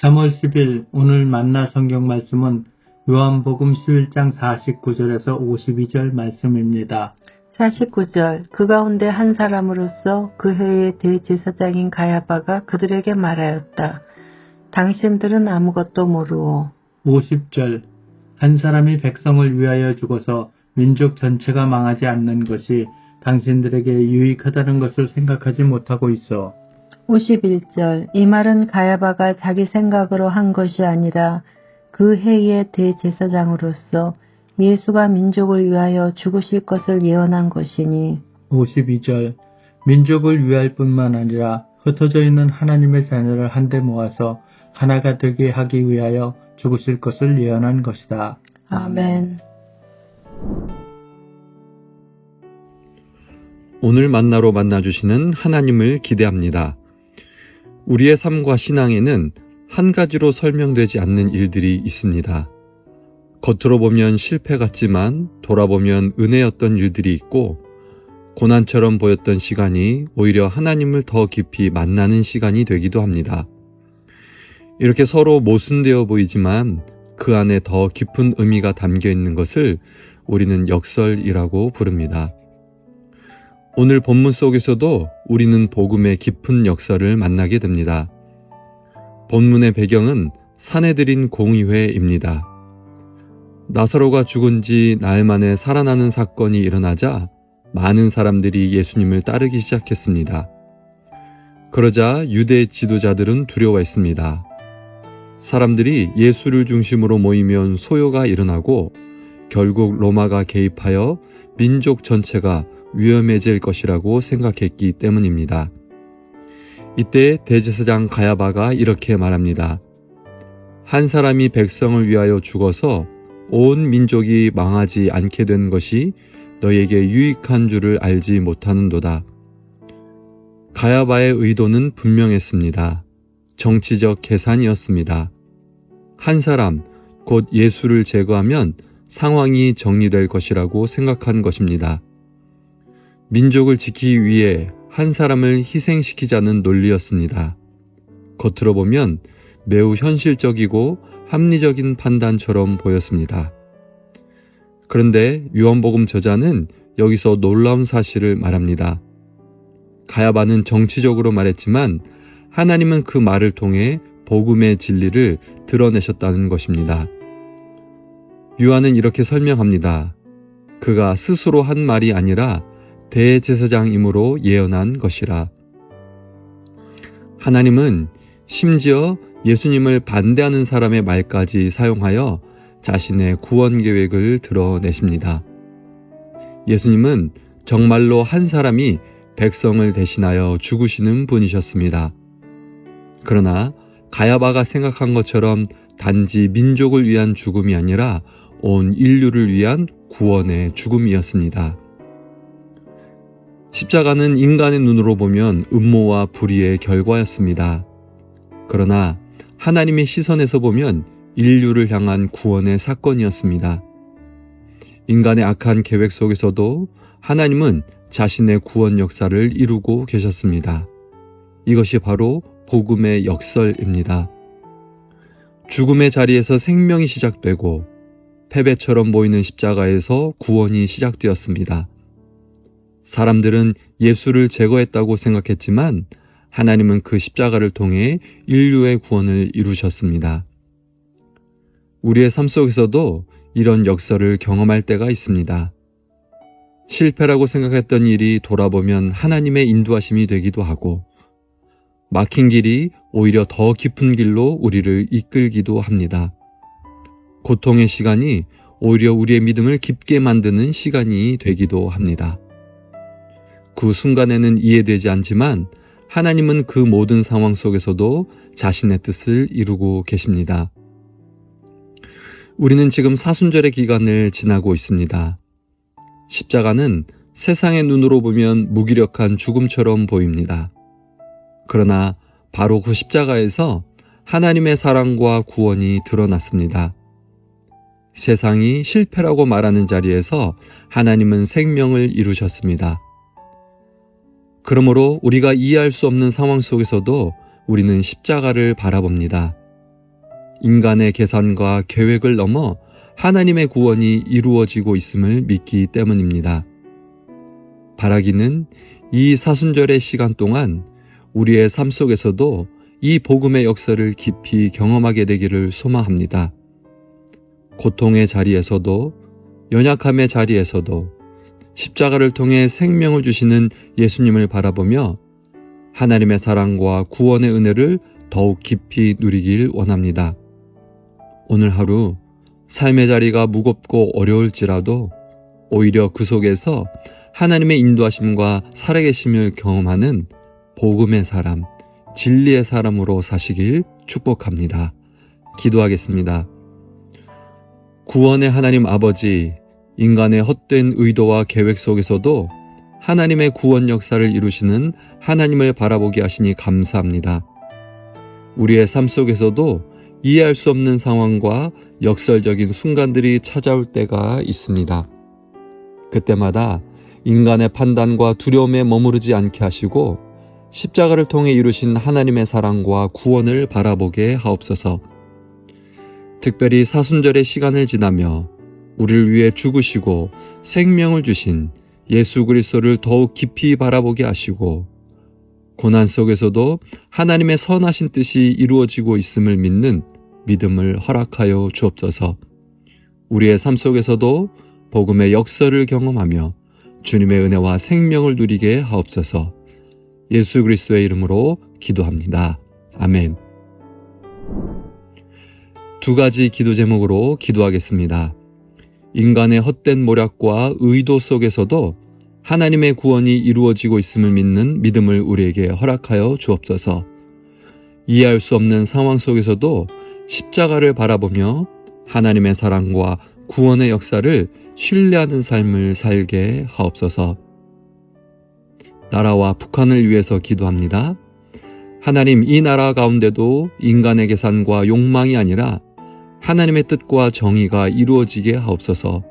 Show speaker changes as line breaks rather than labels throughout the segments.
3월 10일 오늘 만나 성경 말씀은 요한복음 11장 49절에서 52절 말씀입니다.
49절 그 가운데 한 사람으로서 그 해의 대제사장인 가야바가 그들에게 말하였다. 당신들은 아무것도 모르오.
50절 한 사람이 백성을 위하여 죽어서 민족 전체가 망하지 않는 것이 당신들에게 유익하다는 것을 생각하지 못하고 있어.
51절 이 말은 가야바가 자기 생각으로 한 것이 아니라 그 해의 대제사장으로서 예수가 민족을 위하여 죽으실 것을 예언한 것이니.
52절 민족을 위할 뿐만 아니라 흩어져 있는 하나님의 자녀를 한데 모아서 하나가 되게 하기 위하여 죽으실 것을 예언한 것이다.
아멘.
오늘 만나로 만나주시는 하나님을 기대합니다. 우리의 삶과 신앙에는 한 가지로 설명되지 않는 일들이 있습니다. 겉으로 보면 실패 같지만 돌아보면 은혜였던 일들이 있고, 고난처럼 보였던 시간이 오히려 하나님을 더 깊이 만나는 시간이 되기도 합니다. 이렇게 서로 모순되어 보이지만 그 안에 더 깊은 의미가 담겨 있는 것을 우리는 역설이라고 부릅니다. 오늘 본문 속에서도 우리는 복음의 깊은 역설을 만나게 됩니다. 본문의 배경은 산헤드린 공의회입니다. 나사로가 죽은 지 나흘 만에 살아나는 사건이 일어나자 많은 사람들이 예수님을 따르기 시작했습니다. 그러자 유대 지도자들은 두려워했습니다. 사람들이 예수를 중심으로 모이면 소요가 일어나고 결국 로마가 개입하여 민족 전체가 위험해질 것이라고 생각했기 때문입니다. 이때 대제사장 가야바가 이렇게 말합니다. 한 사람이 백성을 위하여 죽어서 온 민족이 망하지 않게 된 것이 너에게 유익한 줄을 알지 못하는도다. 가야바의 의도는 분명했습니다. 정치적 계산이었습니다. 한 사람, 곧 예수를 제거하면 상황이 정리될 것이라고 생각한 것입니다. 민족을 지키기 위해 한 사람을 희생시키자는 논리였습니다. 겉으로 보면 매우 현실적이고 합리적인 판단처럼 보였습니다. 그런데 요한복음 저자는 여기서 놀라운 사실을 말합니다. 가야바는 정치적으로 말했지만 하나님은 그 말을 통해 복음의 진리를 드러내셨다는 것입니다. 요한은 이렇게 설명합니다. 그가 스스로 한 말이 아니라 대제사장이므로 예언한 것이라. 하나님은 심지어 예수님을 반대하는 사람의 말까지 사용하여 자신의 구원 계획을 드러내십니다. 예수님은 정말로 한 사람이 백성을 대신하여 죽으시는 분이셨습니다. 그러나 가야바가 생각한 것처럼 단지 민족을 위한 죽음이 아니라 온 인류를 위한 구원의 죽음이었습니다. 십자가는 인간의 눈으로 보면 음모와 불의의 결과였습니다. 그러나 하나님의 시선에서 보면 인류를 향한 구원의 사건이었습니다. 인간의 악한 계획 속에서도 하나님은 자신의 구원 역사를 이루고 계셨습니다. 이것이 바로 복음의 역설입니다. 죽음의 자리에서 생명이 시작되고 패배처럼 보이는 십자가에서 구원이 시작되었습니다. 사람들은 예수를 제거했다고 생각했지만 하나님은 그 십자가를 통해 인류의 구원을 이루셨습니다. 우리의 삶 속에서도 이런 역설을 경험할 때가 있습니다. 실패라고 생각했던 일이 돌아보면 하나님의 인도하심이 되기도 하고, 막힌 길이 오히려 더 깊은 길로 우리를 이끌기도 합니다. 고통의 시간이 오히려 우리의 믿음을 깊게 만드는 시간이 되기도 합니다. 그 순간에는 이해되지 않지만 하나님은 그 모든 상황 속에서도 자신의 뜻을 이루고 계십니다. 우리는 지금 사순절의 기간을 지나고 있습니다. 십자가는 세상의 눈으로 보면 무기력한 죽음처럼 보입니다. 그러나 바로 그 십자가에서 하나님의 사랑과 구원이 드러났습니다. 세상이 실패라고 말하는 자리에서 하나님은 생명을 이루셨습니다. 그러므로 우리가 이해할 수 없는 상황 속에서도 우리는 십자가를 바라봅니다. 인간의 계산과 계획을 넘어 하나님의 구원이 이루어지고 있음을 믿기 때문입니다. 바라기는 이 사순절의 시간 동안 우리의 삶 속에서도 이 복음의 역사를 깊이 경험하게 되기를 소망합니다. 고통의 자리에서도 연약함의 자리에서도 십자가를 통해 생명을 주시는 예수님을 바라보며 하나님의 사랑과 구원의 은혜를 더욱 깊이 누리길 원합니다. 오늘 하루 삶의 자리가 무겁고 어려울지라도 오히려 그 속에서 하나님의 인도하심과 살아계심을 경험하는 복음의 사람, 진리의 사람으로 사시길 축복합니다. 기도하겠습니다. 구원의 하나님 아버지, 인간의 헛된 의도와 계획 속에서도 하나님의 구원 역사를 이루시는 하나님을 바라보게 하시니 감사합니다. 우리의 삶 속에서도 이해할 수 없는 상황과 역설적인 순간들이 찾아올 때가 있습니다. 그때마다 인간의 판단과 두려움에 머무르지 않게 하시고 십자가를 통해 이루신 하나님의 사랑과 구원을 바라보게 하옵소서. 특별히 사순절의 시간을 지나며 우리를 위해 죽으시고 생명을 주신 예수 그리스도를 더욱 깊이 바라보게 하시고 고난 속에서도 하나님의 선하신 뜻이 이루어지고 있음을 믿는 믿음을 허락하여 주옵소서. 우리의 삶 속에서도 복음의 역사를 경험하며 주님의 은혜와 생명을 누리게 하옵소서. 예수 그리스도의 이름으로 기도합니다. 아멘. 두 가지 기도 제목으로 기도하겠습니다. 인간의 헛된 모략과 의도 속에서도 하나님의 구원이 이루어지고 있음을 믿는 믿음을 우리에게 허락하여 주옵소서. 이해할 수 없는 상황 속에서도 십자가를 바라보며 하나님의 사랑과 구원의 역사를 신뢰하는 삶을 살게 하옵소서. 나라와 북한을 위해서 기도합니다. 하나님, 이 나라 가운데도 인간의 계산과 욕망이 아니라 하나님의 뜻과 정의가 이루어지게 하옵소서.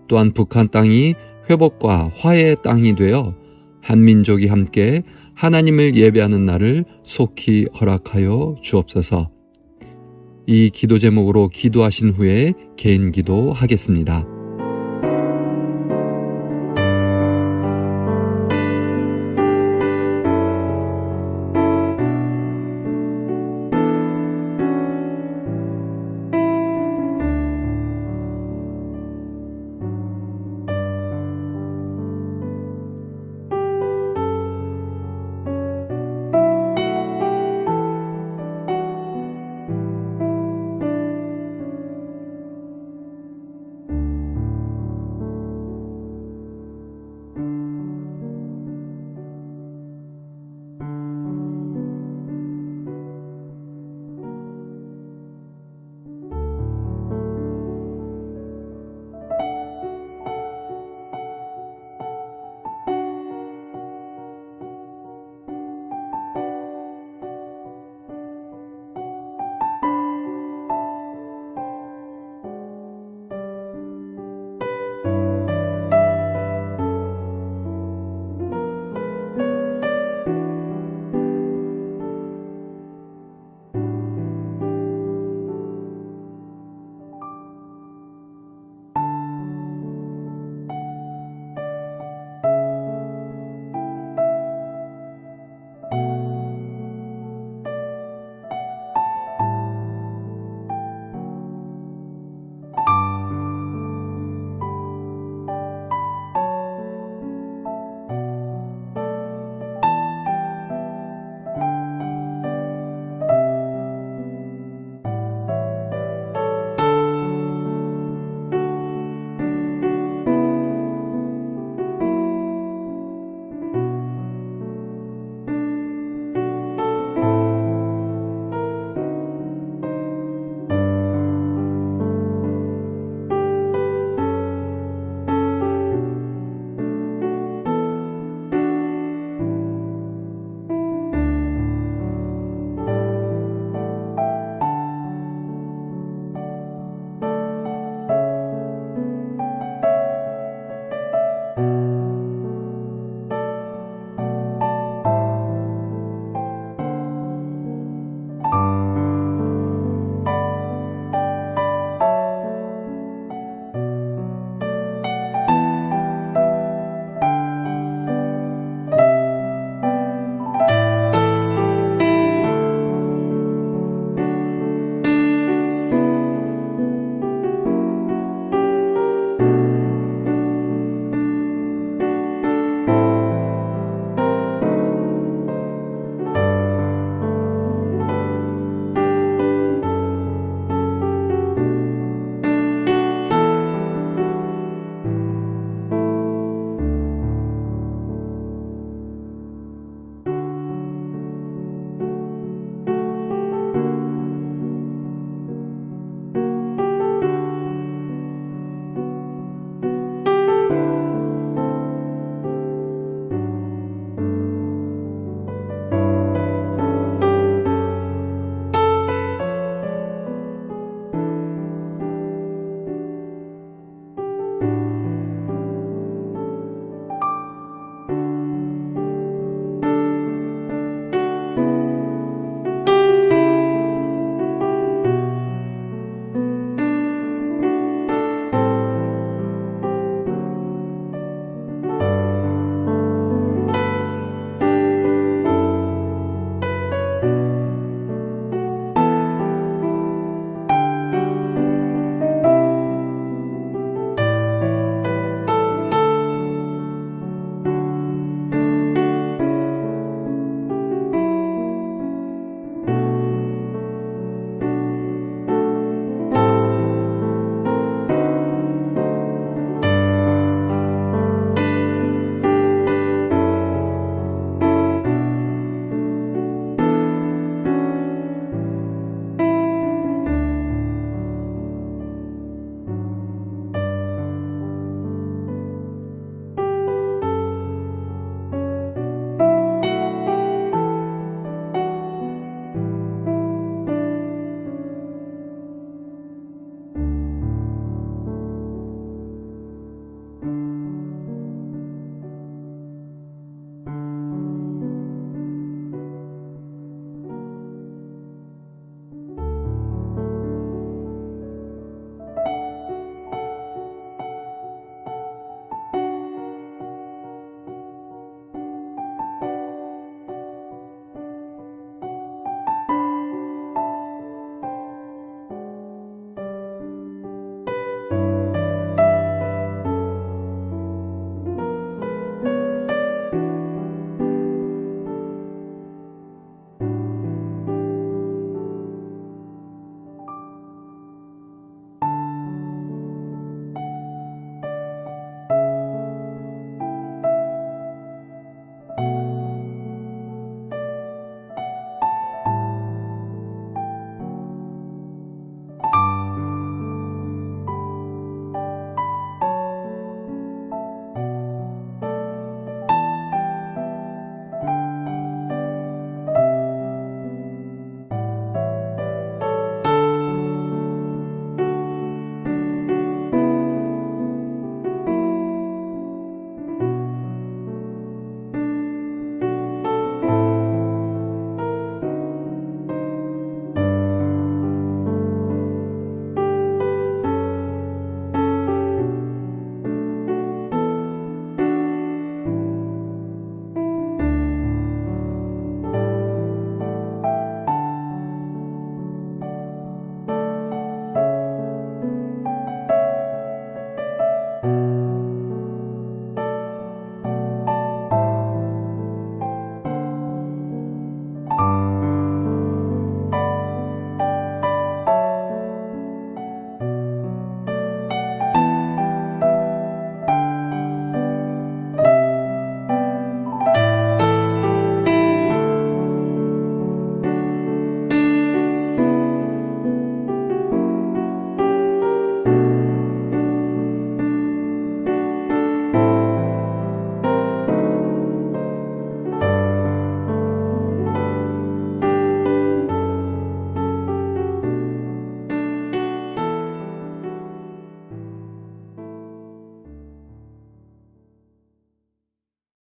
또한 북한 땅이 회복과 화해의 땅이 되어 한민족이 함께 하나님을 예배하는 날을 속히 허락하여 주옵소서. 이 기도 제목으로 기도하신 후에 개인 기도하겠습니다.